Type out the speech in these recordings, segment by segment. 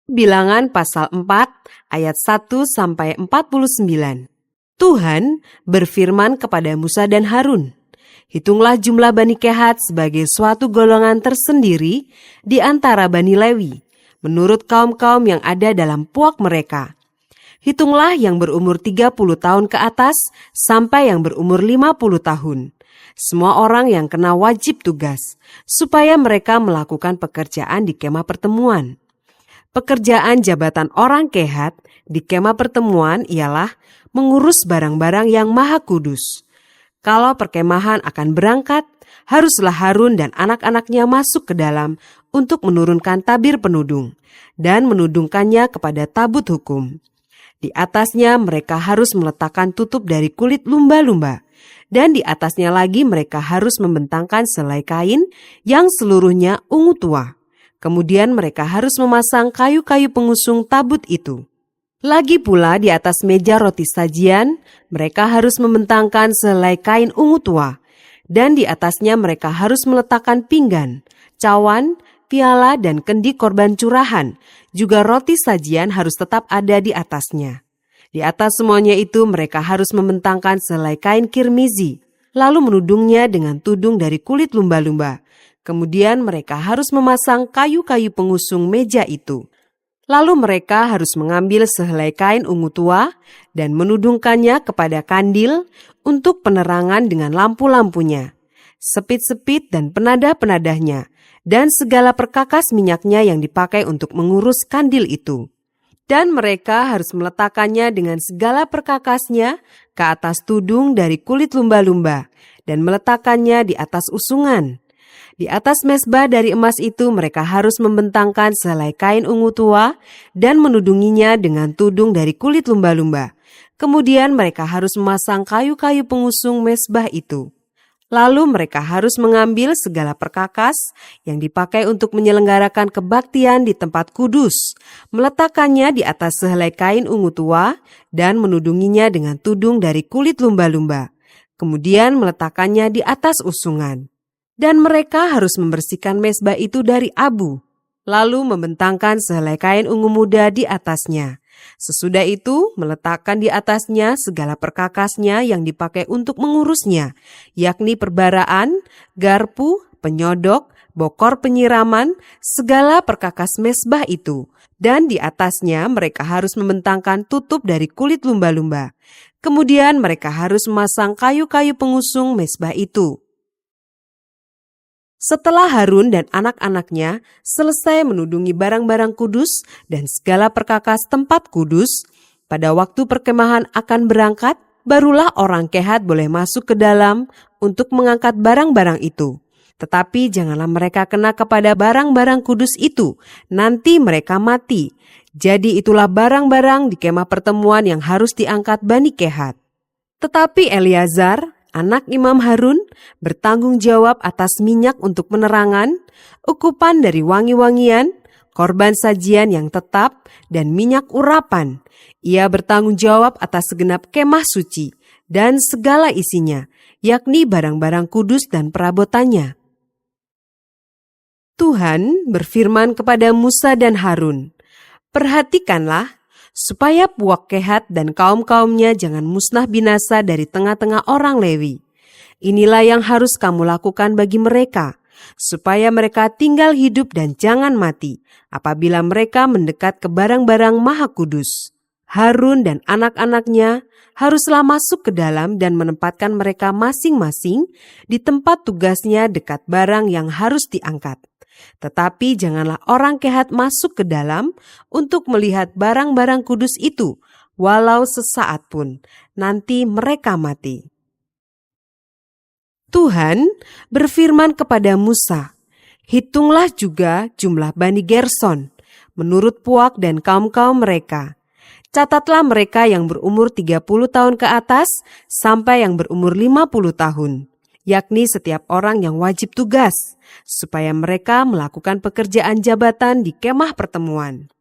Bilangan pasal 4 ayat 1-49. Tuhan berfirman kepada Musa dan Harun, "Hitunglah jumlah Bani Kehat sebagai suatu golongan tersendiri di antara Bani Lewi, menurut kaum-kaum yang ada dalam puak mereka. Hitunglah yang berumur 30 tahun ke atas sampai yang berumur 50 tahun. Semua orang yang kena wajib tugas, supaya mereka melakukan pekerjaan di kemah pertemuan." Pekerjaan jabatan orang Kehat di kemah pertemuan ialah mengurus barang-barang yang maha kudus. Kalau perkemahan akan berangkat, haruslah Harun dan anak-anaknya masuk ke dalam untuk menurunkan tabir penudung dan menudungkannya kepada tabut hukum. Di atasnya mereka harus meletakkan tutup dari kulit lumba-lumba, dan di atasnya lagi mereka harus membentangkan selai kain yang seluruhnya ungu tua. Kemudian mereka harus memasang kayu-kayu pengusung tabut itu. Lagi pula di atas meja roti sajian, mereka harus membentangkan selai kain ungu tua, dan di atasnya mereka harus meletakkan pinggan, cawan, piala, dan kendi korban curahan. Juga roti sajian harus tetap ada di atasnya. Di atas semuanya itu mereka harus membentangkan selai kain kirmizi, lalu menudungnya dengan tudung dari kulit lumba-lumba. Kemudian mereka harus memasang kayu-kayu pengusung meja itu. Lalu mereka harus mengambil sehelai kain ungu tua dan menudungkannya kepada kandil untuk penerangan dengan lampu-lampunya, sepit-sepit dan penadah-penadahnya, dan segala perkakas minyaknya yang dipakai untuk mengurus kandil itu. Dan mereka harus meletakkannya dengan segala perkakasnya ke atas tudung dari kulit lumba-lumba dan meletakkannya di atas usungan. Di atas mezbah dari emas itu mereka harus membentangkan selai kain ungu tua dan menudunginya dengan tudung dari kulit lumba-lumba. Kemudian mereka harus memasang kayu-kayu pengusung mezbah itu. Lalu mereka harus mengambil segala perkakas yang dipakai untuk menyelenggarakan kebaktian di tempat kudus, meletakkannya di atas sehelai kain ungu tua dan menudunginya dengan tudung dari kulit lumba-lumba. Kemudian meletakkannya di atas usungan. Dan mereka harus membersihkan mezbah itu dari abu, lalu membentangkan sehelai kain ungu muda di atasnya. Sesudah itu meletakkan di atasnya segala perkakasnya yang dipakai untuk mengurusnya, yakni perbaraan, garpu, penyodok, bokor penyiraman, segala perkakas mezbah itu. Dan di atasnya mereka harus membentangkan tutup dari kulit lumba-lumba. Kemudian mereka harus memasang kayu-kayu pengusung mezbah itu. Setelah Harun dan anak-anaknya selesai menudungi barang-barang kudus dan segala perkakas tempat kudus, pada waktu perkemahan akan berangkat, barulah orang Kehat boleh masuk ke dalam untuk mengangkat barang-barang itu. Tetapi janganlah mereka kena kepada barang-barang kudus itu, nanti mereka mati. Jadi itulah barang-barang di kemah pertemuan yang harus diangkat Bani Kehat. Tetapi Eleazar, anak Imam Harun, bertanggung jawab atas minyak untuk penerangan, ukupan dari wangi-wangian, korban sajian yang tetap, dan minyak urapan. Ia bertanggung jawab atas segenap kemah suci dan segala isinya, yakni barang-barang kudus dan perabotannya. Tuhan berfirman kepada Musa dan Harun, "Perhatikanlah, supaya puak Kehat dan kaum-kaumnya jangan musnah binasa dari tengah-tengah orang Lewi. Inilah yang harus kamu lakukan bagi mereka, supaya mereka tinggal hidup dan jangan mati apabila mereka mendekat ke barang-barang maha kudus. Harun dan anak-anaknya haruslah masuk ke dalam dan menempatkan mereka masing-masing di tempat tugasnya dekat barang yang harus diangkat. Tetapi janganlah orang Kehat masuk ke dalam untuk melihat barang-barang kudus itu, walau sesaat pun, nanti mereka mati." Tuhan berfirman kepada Musa, "Hitunglah juga jumlah Bani Gerson, menurut puak dan kaum-kaum mereka. Catatlah mereka yang berumur 30 tahun ke atas sampai yang berumur 50 tahun. Yakni setiap orang yang wajib tugas, supaya mereka melakukan pekerjaan jabatan di kemah pertemuan.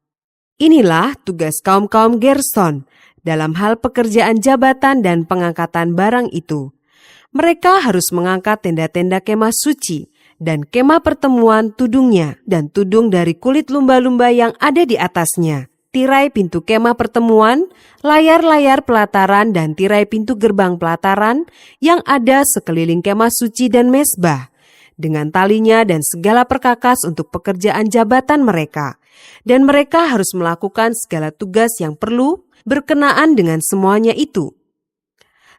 Inilah tugas kaum-kaum Gerson dalam hal pekerjaan jabatan dan pengangkatan barang itu. Mereka harus mengangkat tenda-tenda kemah suci dan kemah pertemuan tudungnya, dan tudung dari kulit lumba-lumba yang ada di atasnya, tirai pintu kemah pertemuan, layar-layar pelataran dan tirai pintu gerbang pelataran yang ada sekeliling kemah suci dan mezbah, dengan talinya dan segala perkakas untuk pekerjaan jabatan mereka. Dan mereka harus melakukan segala tugas yang perlu berkenaan dengan semuanya itu.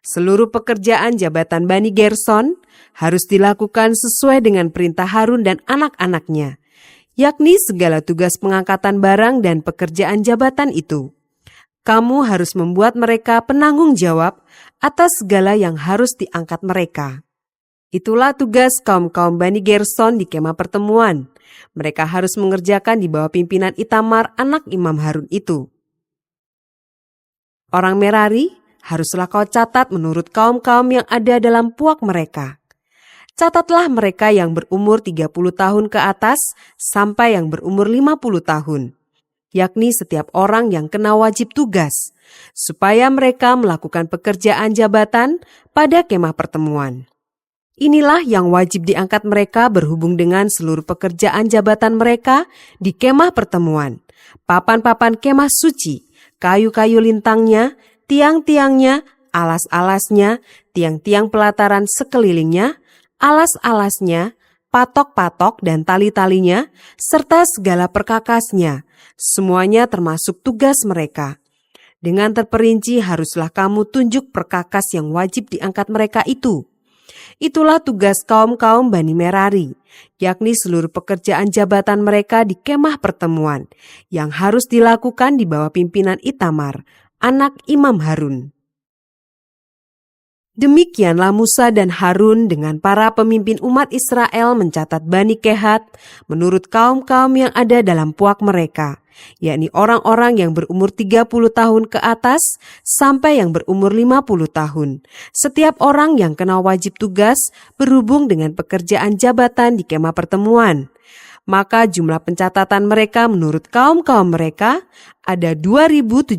Seluruh pekerjaan jabatan Bani Gerson harus dilakukan sesuai dengan perintah Harun dan anak-anaknya, yakni segala tugas pengangkatan barang dan pekerjaan jabatan itu. Kamu harus membuat mereka penanggung jawab atas segala yang harus diangkat mereka. Itulah tugas kaum-kaum Bani Gerson di kemah pertemuan. Mereka harus mengerjakan di bawah pimpinan Itamar, anak Imam Harun itu. Orang Merari haruslah kau catat menurut kaum-kaum yang ada dalam puak mereka. Catatlah mereka yang berumur 30 tahun ke atas sampai yang berumur 50 tahun, yakni setiap orang yang kena wajib tugas, supaya mereka melakukan pekerjaan jabatan pada kemah pertemuan. Inilah yang wajib diangkat mereka berhubung dengan seluruh pekerjaan jabatan mereka di kemah pertemuan, papan-papan kemah suci, kayu-kayu lintangnya, tiang-tiangnya, alas-alasnya, tiang-tiang pelataran sekelilingnya, alas-alasnya, patok-patok dan tali-talinya, serta segala perkakasnya. Semuanya termasuk tugas mereka. Dengan terperinci haruslah kamu tunjuk perkakas yang wajib diangkat mereka itu. Itulah tugas kaum-kaum Bani Merari, yakni seluruh pekerjaan jabatan mereka di kemah pertemuan, yang harus dilakukan di bawah pimpinan Itamar, anak Imam Harun. Demikianlah Musa dan Harun dengan para pemimpin umat Israel mencatat Bani Kehat menurut kaum-kaum yang ada dalam puak mereka, yakni orang-orang yang berumur 30 tahun ke atas sampai yang berumur 50 tahun. Setiap orang yang kena wajib tugas berhubung dengan pekerjaan jabatan di kemah pertemuan. Maka jumlah pencatatan mereka menurut kaum-kaum mereka ada 2.750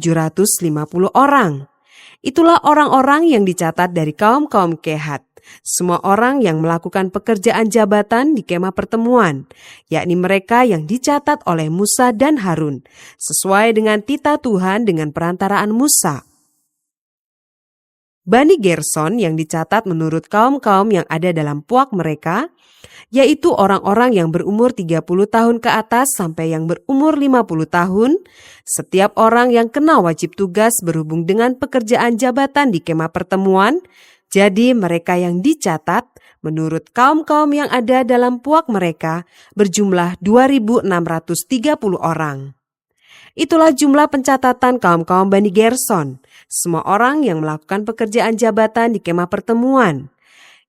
orang. Itulah orang-orang yang dicatat dari kaum-kaum Kehat, semua orang yang melakukan pekerjaan jabatan di kemah pertemuan, yakni mereka yang dicatat oleh Musa dan Harun, sesuai dengan titah Tuhan dengan perantaraan Musa. Bani Gerson yang dicatat menurut kaum-kaum yang ada dalam puak mereka, yaitu orang-orang yang berumur 30 tahun ke atas sampai yang berumur 50 tahun, setiap orang yang kena wajib tugas berhubung dengan pekerjaan jabatan di kemah pertemuan. Jadi mereka yang dicatat menurut kaum-kaum yang ada dalam puak mereka berjumlah 2.630 orang. Itulah jumlah pencatatan kaum-kaum Bani Gerson, semua orang yang melakukan pekerjaan jabatan di kemah pertemuan,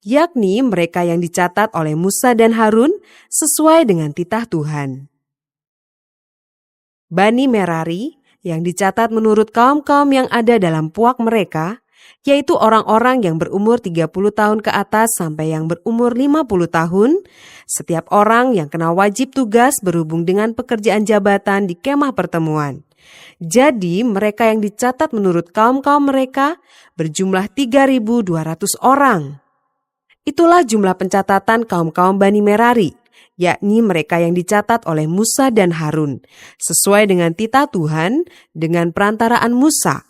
yakni mereka yang dicatat oleh Musa dan Harun sesuai dengan titah Tuhan. Bani Merari yang dicatat menurut kaum-kaum yang ada dalam puak mereka, yaitu orang-orang yang berumur 30 tahun ke atas sampai yang berumur 50 tahun, setiap orang yang kena wajib tugas berhubung dengan pekerjaan jabatan di kemah pertemuan. Jadi mereka yang dicatat menurut kaum-kaum mereka berjumlah 3.200 orang. Itulah jumlah pencatatan kaum-kaum Bani Merari, yakni mereka yang dicatat oleh Musa dan Harun, sesuai dengan titah Tuhan dengan perantaraan Musa.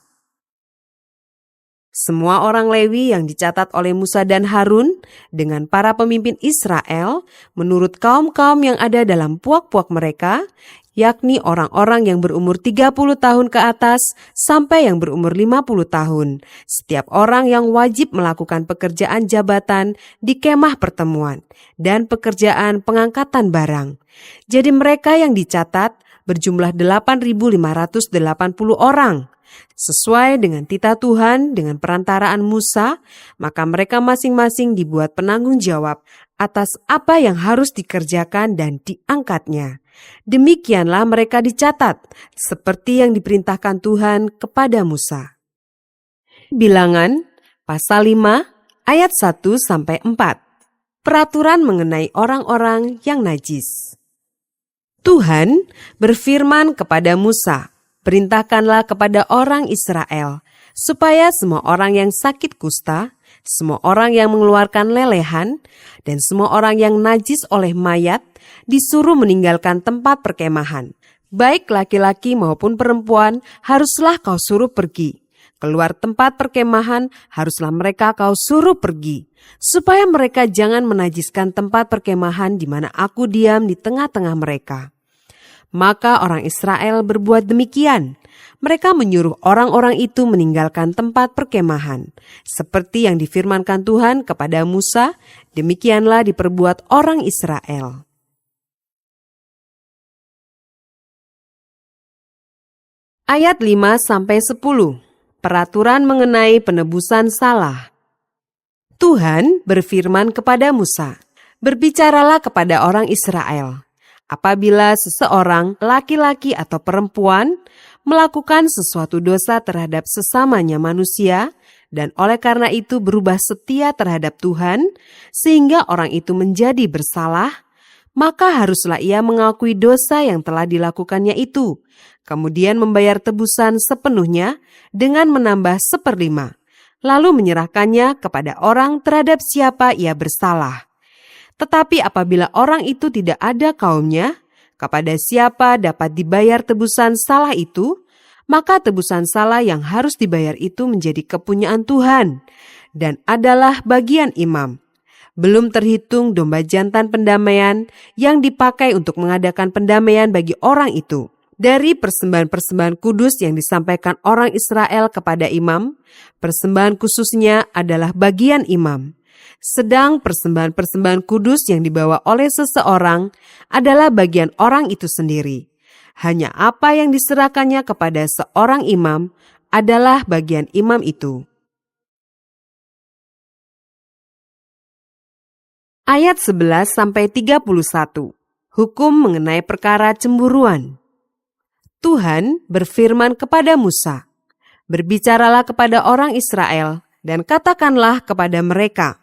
Semua orang Lewi yang dicatat oleh Musa dan Harun dengan para pemimpin Israel menurut kaum-kaum yang ada dalam puak-puak mereka, yakni orang-orang yang berumur 30 tahun ke atas sampai yang berumur 50 tahun. Setiap orang yang wajib melakukan pekerjaan jabatan di kemah pertemuan dan pekerjaan pengangkatan barang. Jadi mereka yang dicatat berjumlah 8.580 orang. Sesuai dengan titah Tuhan dengan perantaraan Musa, maka mereka masing-masing dibuat penanggung jawab atas apa yang harus dikerjakan dan diangkatnya. Demikianlah mereka dicatat, seperti yang diperintahkan Tuhan kepada Musa. Bilangan, pasal 5, ayat 1-4. Peraturan mengenai orang-orang yang najis. Tuhan berfirman kepada Musa, "Perintahkanlah kepada orang Israel, supaya semua orang yang sakit kusta, Semua orang yang mengeluarkan lelehan dan semua orang yang najis oleh mayat disuruh meninggalkan tempat perkemahan. Baik laki-laki maupun perempuan haruslah kau suruh pergi. Keluar tempat perkemahan haruslah mereka kau suruh pergi, supaya mereka jangan menajiskan tempat perkemahan di mana aku diam di tengah-tengah mereka. Maka orang Israel berbuat demikian. Mereka menyuruh orang-orang itu meninggalkan tempat perkemahan. Seperti yang difirmankan Tuhan kepada Musa, demikianlah diperbuat orang Israel. Ayat 5-10. Peraturan mengenai penebusan salah. Tuhan berfirman kepada Musa, "Berbicaralah kepada orang Israel. Apabila seseorang, laki-laki atau perempuan, melakukan sesuatu dosa terhadap sesamanya manusia, dan oleh karena itu berubah setia terhadap Tuhan, sehingga orang itu menjadi bersalah, maka haruslah ia mengakui dosa yang telah dilakukannya itu, kemudian membayar tebusan sepenuhnya dengan menambah 1/5, lalu menyerahkannya kepada orang terhadap siapa ia bersalah. Tetapi apabila orang itu tidak ada kaumnya, kepada siapa dapat dibayar tebusan salah itu, maka tebusan salah yang harus dibayar itu menjadi kepunyaan Tuhan dan adalah bagian imam. Belum terhitung domba jantan pendamaian yang dipakai untuk mengadakan pendamaian bagi orang itu. Dari persembahan-persembahan kudus yang disampaikan orang Israel kepada imam, persembahan khususnya adalah bagian imam. Sedang persembahan-persembahan kudus yang dibawa oleh seseorang adalah bagian orang itu sendiri. Hanya apa yang diserahkannya kepada seorang imam adalah bagian imam itu. Ayat 11-31. Hukum mengenai perkara cemburuan. Tuhan berfirman kepada Musa, "Berbicaralah kepada orang Israel dan katakanlah kepada mereka,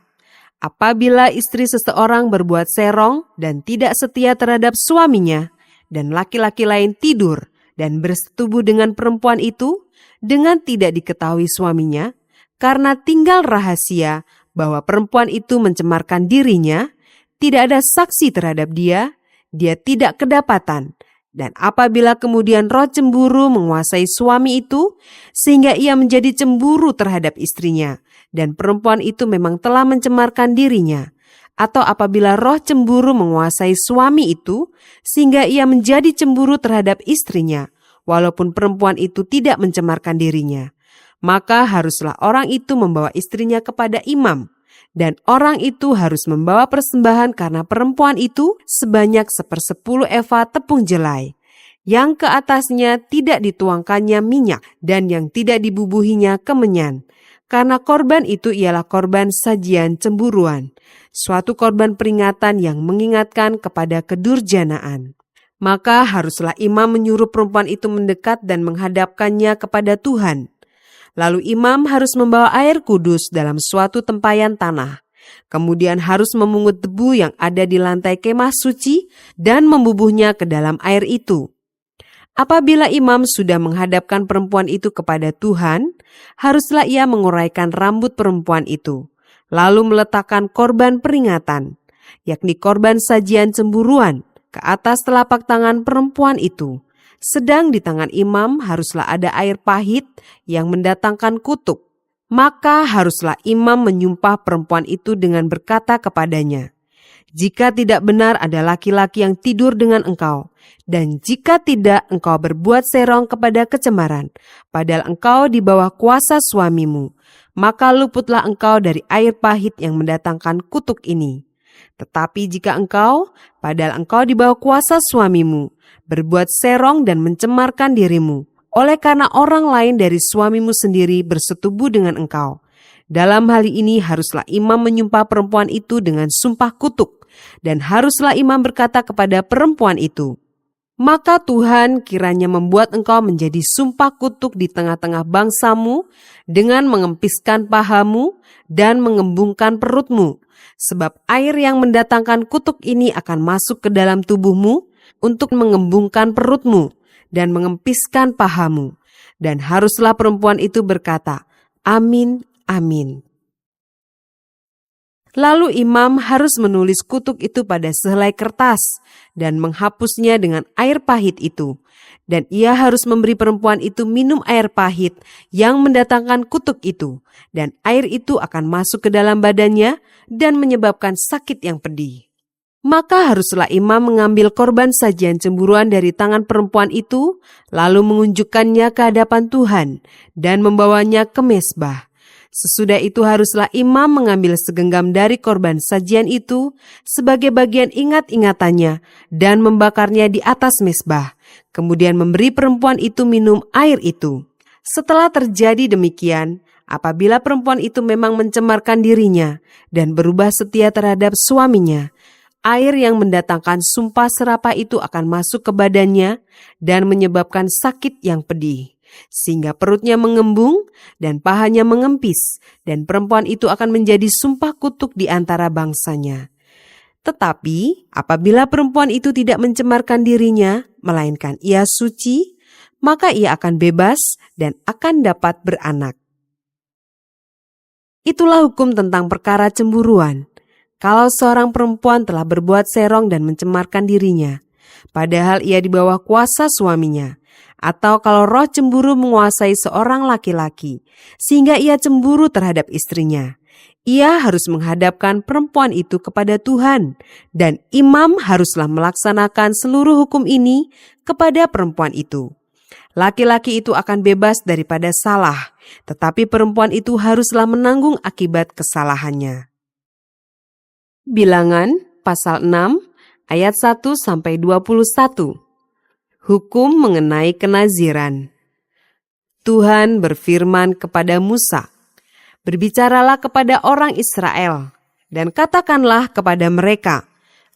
apabila istri seseorang berbuat serong dan tidak setia terhadap suaminya, dan laki-laki lain tidur dan bersetubuh dengan perempuan itu dengan tidak diketahui suaminya, karena tinggal rahasia bahwa perempuan itu mencemarkan dirinya, tidak ada saksi terhadap dia, dia tidak kedapatan. Dan apabila kemudian roh cemburu menguasai suami itu, sehingga ia menjadi cemburu terhadap istrinya, dan perempuan itu memang telah mencemarkan dirinya, atau apabila roh cemburu menguasai suami itu, sehingga ia menjadi cemburu terhadap istrinya, walaupun perempuan itu tidak mencemarkan dirinya, maka haruslah orang itu membawa istrinya kepada imam, dan orang itu harus membawa persembahan karena perempuan itu sebanyak 1/10 eva tepung jelai, yang ke atasnya tidak dituangkannya minyak dan yang tidak dibubuhinya kemenyan, karena korban itu ialah korban sajian cemburuan, suatu korban peringatan yang mengingatkan kepada kedurjanaan. Maka haruslah imam menyuruh perempuan itu mendekat dan menghadapkannya kepada Tuhan. Lalu imam harus membawa air kudus dalam suatu tempayan tanah. Kemudian harus memungut debu yang ada di lantai kemah suci dan membubuhnya ke dalam air itu. Apabila imam sudah menghadapkan perempuan itu kepada Tuhan, haruslah ia menguraikan rambut perempuan itu, lalu meletakkan korban peringatan, yakni korban sajian cemburuan, ke atas telapak tangan perempuan itu. Sedang di tangan imam haruslah ada air pahit yang mendatangkan kutuk. Maka haruslah imam menyumpah perempuan itu dengan berkata kepadanya, "Jika tidak benar ada laki-laki yang tidur dengan engkau, dan jika tidak engkau berbuat serong kepada kecemaran, padahal engkau di bawah kuasa suamimu, maka luputlah engkau dari air pahit yang mendatangkan kutuk ini. Tetapi jika engkau, padahal engkau di bawah kuasa suamimu, berbuat serong dan mencemarkan dirimu, oleh karena orang lain dari suamimu sendiri bersetubuh dengan engkau. Dalam hal ini haruslah imam menyumpah perempuan itu dengan sumpah kutuk, dan haruslah imam berkata kepada perempuan itu, maka Tuhan kiranya membuat engkau menjadi sumpah kutuk di tengah-tengah bangsamu dengan mengempiskan pahamu dan mengembungkan perutmu, sebab air yang mendatangkan kutuk ini akan masuk ke dalam tubuhmu untuk mengembungkan perutmu dan mengempiskan pahamu. Dan haruslah perempuan itu berkata, Amin, amin. Lalu imam harus menulis kutuk itu pada sehelai kertas dan menghapusnya dengan air pahit itu. Dan ia harus memberi perempuan itu minum air pahit yang mendatangkan kutuk itu. Dan air itu akan masuk ke dalam badannya dan menyebabkan sakit yang pedih. Maka haruslah imam mengambil korban sajian cemburuan dari tangan perempuan itu, lalu mengunjukkannya ke hadapan Tuhan dan membawanya ke mezbah. Sesudah itu haruslah imam mengambil segenggam dari korban sajian itu sebagai bagian ingat-ingatannya dan membakarnya di atas mezbah. Kemudian memberi perempuan itu minum air itu. Setelah terjadi demikian, apabila perempuan itu memang mencemarkan dirinya dan berubah setia terhadap suaminya, air yang mendatangkan sumpah serapah itu akan masuk ke badannya dan menyebabkan sakit yang pedih, sehingga perutnya mengembung dan pahanya mengempis, dan perempuan itu akan menjadi sumpah kutuk di antara bangsanya. Tetapi apabila perempuan itu tidak mencemarkan dirinya, melainkan ia suci, maka ia akan bebas dan akan dapat beranak. Itulah hukum tentang perkara cemburuan. Kalau seorang perempuan telah berbuat serong dan mencemarkan dirinya, padahal ia di bawah kuasa suaminya, atau kalau roh cemburu menguasai seorang laki-laki, sehingga ia cemburu terhadap istrinya, ia harus menghadapkan perempuan itu kepada Tuhan, dan imam haruslah melaksanakan seluruh hukum ini kepada perempuan itu. Laki-laki itu akan bebas daripada salah, tetapi perempuan itu haruslah menanggung akibat kesalahannya. Bilangan pasal 6 ayat 1-21. Hukum mengenai kenaziran. Tuhan berfirman kepada Musa, "Berbicaralah kepada orang Israel, dan katakanlah kepada mereka,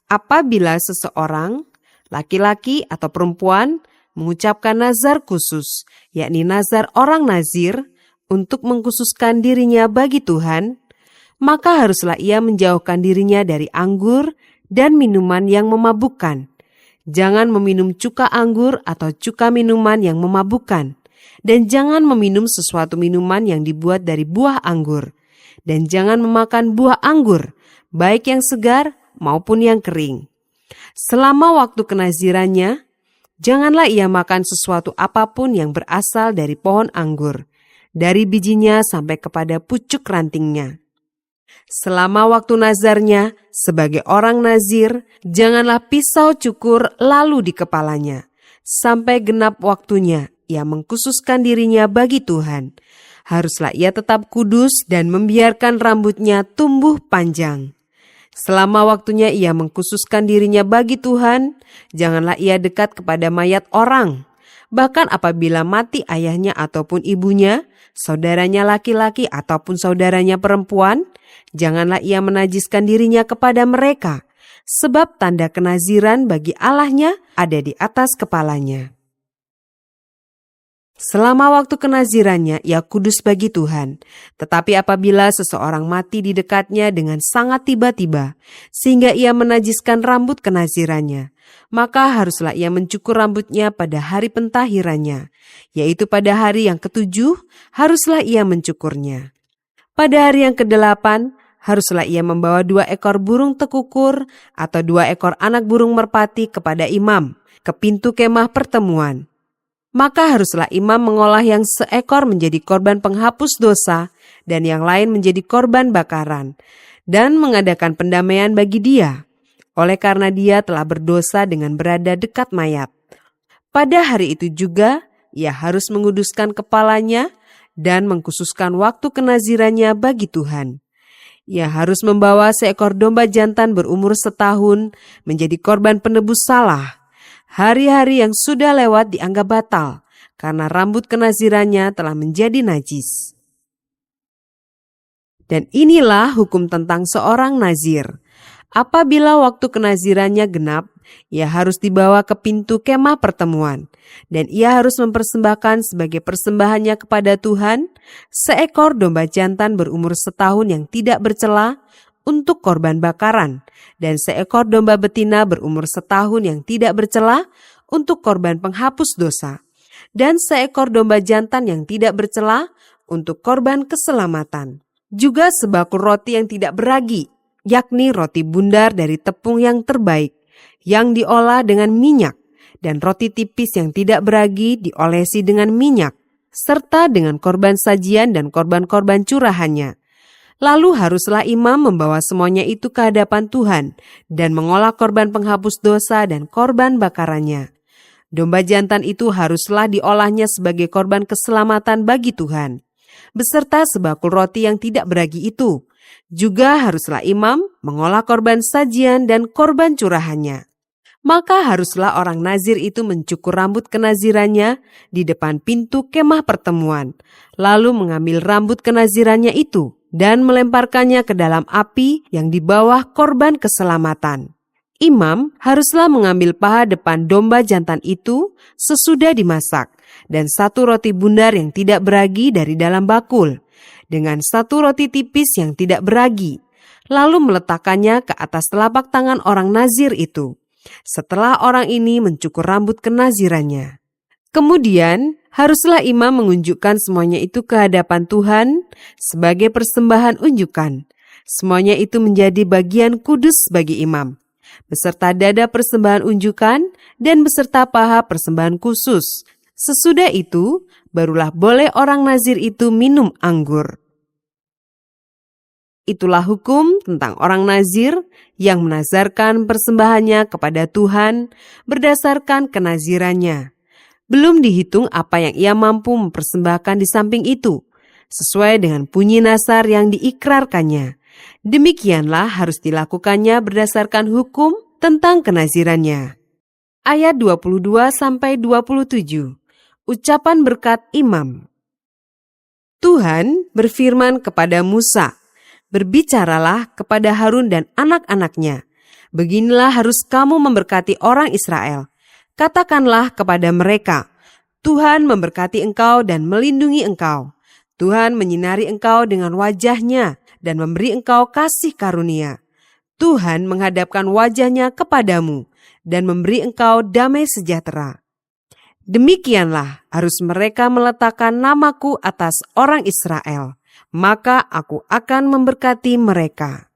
apabila seseorang, laki-laki atau perempuan, mengucapkan nazar khusus, yakni nazar orang nazir, untuk mengkhususkan dirinya bagi Tuhan, maka haruslah ia menjauhkan dirinya dari anggur dan minuman yang memabukkan. Jangan meminum cuka anggur atau cuka minuman yang memabukkan, dan jangan meminum sesuatu minuman yang dibuat dari buah anggur, dan jangan memakan buah anggur, baik yang segar maupun yang kering. Selama waktu kenazirannya, janganlah ia makan sesuatu apapun yang berasal dari pohon anggur, dari bijinya sampai kepada pucuk rantingnya. Selama waktu nazarnya, sebagai orang nazir, janganlah pisau cukur lalu di kepalanya. Sampai genap waktunya, ia mengkhususkan dirinya bagi Tuhan. Haruslah ia tetap kudus dan membiarkan rambutnya tumbuh panjang. Selama waktunya ia mengkhususkan dirinya bagi Tuhan, janganlah ia dekat kepada mayat orang. Bahkan apabila mati ayahnya ataupun ibunya, saudaranya laki-laki ataupun saudaranya perempuan, janganlah ia menajiskan dirinya kepada mereka, sebab tanda kenaziran bagi Allahnya ada di atas kepalanya. Selama waktu kenazirannya, ia kudus bagi Tuhan. Tetapi apabila seseorang mati di dekatnya dengan sangat tiba-tiba, sehingga ia menajiskan rambut kenazirannya, maka haruslah ia mencukur rambutnya pada hari pentahirannya, yaitu pada hari yang ke-7, haruslah ia mencukurnya. Pada hari yang ke-8, haruslah ia membawa 2 ekor burung tekukur atau 2 ekor anak burung merpati kepada imam, ke pintu kemah pertemuan. Maka haruslah imam mengolah yang seekor menjadi korban penghapus dosa dan yang lain menjadi korban bakaran, dan mengadakan pendamaian bagi dia, oleh karena dia telah berdosa dengan berada dekat mayat. Pada hari itu juga ia harus menguduskan kepalanya dan mengkhususkan waktu kenazirannya bagi Tuhan. Ia harus membawa seekor domba jantan berumur 1 tahun menjadi korban penebus salah. Hari-hari yang sudah lewat dianggap batal, karena rambut kenazirannya telah menjadi najis. Dan inilah hukum tentang seorang nazir. Apabila waktu kenazirannya genap, ia harus dibawa ke pintu kemah pertemuan, dan ia harus mempersembahkan sebagai persembahannya kepada Tuhan seekor domba jantan berumur 1 tahun yang tidak bercela untuk korban bakaran, dan seekor domba betina berumur 1 tahun yang tidak bercela untuk korban penghapus dosa, dan seekor domba jantan yang tidak bercela untuk korban keselamatan. Juga sebakul roti yang tidak beragi, yakni roti bundar dari tepung yang terbaik, yang diolah dengan minyak, dan roti tipis yang tidak beragi diolesi dengan minyak, serta dengan korban sajian dan korban-korban curahannya. Lalu haruslah imam membawa semuanya itu ke hadapan Tuhan dan mengolah korban penghapus dosa dan korban bakarannya. Domba jantan itu haruslah diolahnya sebagai korban keselamatan bagi Tuhan, beserta sebakul roti yang tidak beragi itu. Juga haruslah imam mengolah korban sajian dan korban curahannya. Maka haruslah orang nazir itu mencukur rambut kenazirannya di depan pintu kemah pertemuan, lalu mengambil rambut kenazirannya itu dan melemparkannya ke dalam api yang di bawah korban keselamatan. Imam haruslah mengambil paha depan domba jantan itu sesudah dimasak, dan satu roti bundar yang tidak beragi dari dalam bakul, dengan satu roti tipis yang tidak beragi, lalu meletakkannya ke atas telapak tangan orang nazir itu, setelah orang ini mencukur rambut kenazirannya. Kemudian haruslah imam mengunjukkan semuanya itu ke hadapan Tuhan sebagai persembahan unjukan. Semuanya itu menjadi bagian kudus bagi imam, beserta dada persembahan unjukan dan beserta paha persembahan khusus. Sesudah itu, barulah boleh orang nazir itu minum anggur. Itulah hukum tentang orang nazir yang menazarkan persembahannya kepada Tuhan berdasarkan kenazirannya. Belum dihitung apa yang ia mampu mempersembahkan di samping itu, sesuai dengan bunyi nazar yang diikrarkannya. Demikianlah harus dilakukannya berdasarkan hukum tentang kenazirannya. Ayat 22-27. Ucapan berkat imam. Tuhan berfirman kepada Musa, "Berbicaralah kepada Harun dan anak-anaknya. Beginilah harus kamu memberkati orang Israel. Katakanlah kepada mereka, Tuhan memberkati engkau dan melindungi engkau. Tuhan menyinari engkau dengan wajahnya dan memberi engkau kasih karunia. Tuhan menghadapkan wajahnya kepadamu dan memberi engkau damai sejahtera." Demikianlah harus mereka meletakkan namaku atas orang Israel, maka aku akan memberkati mereka.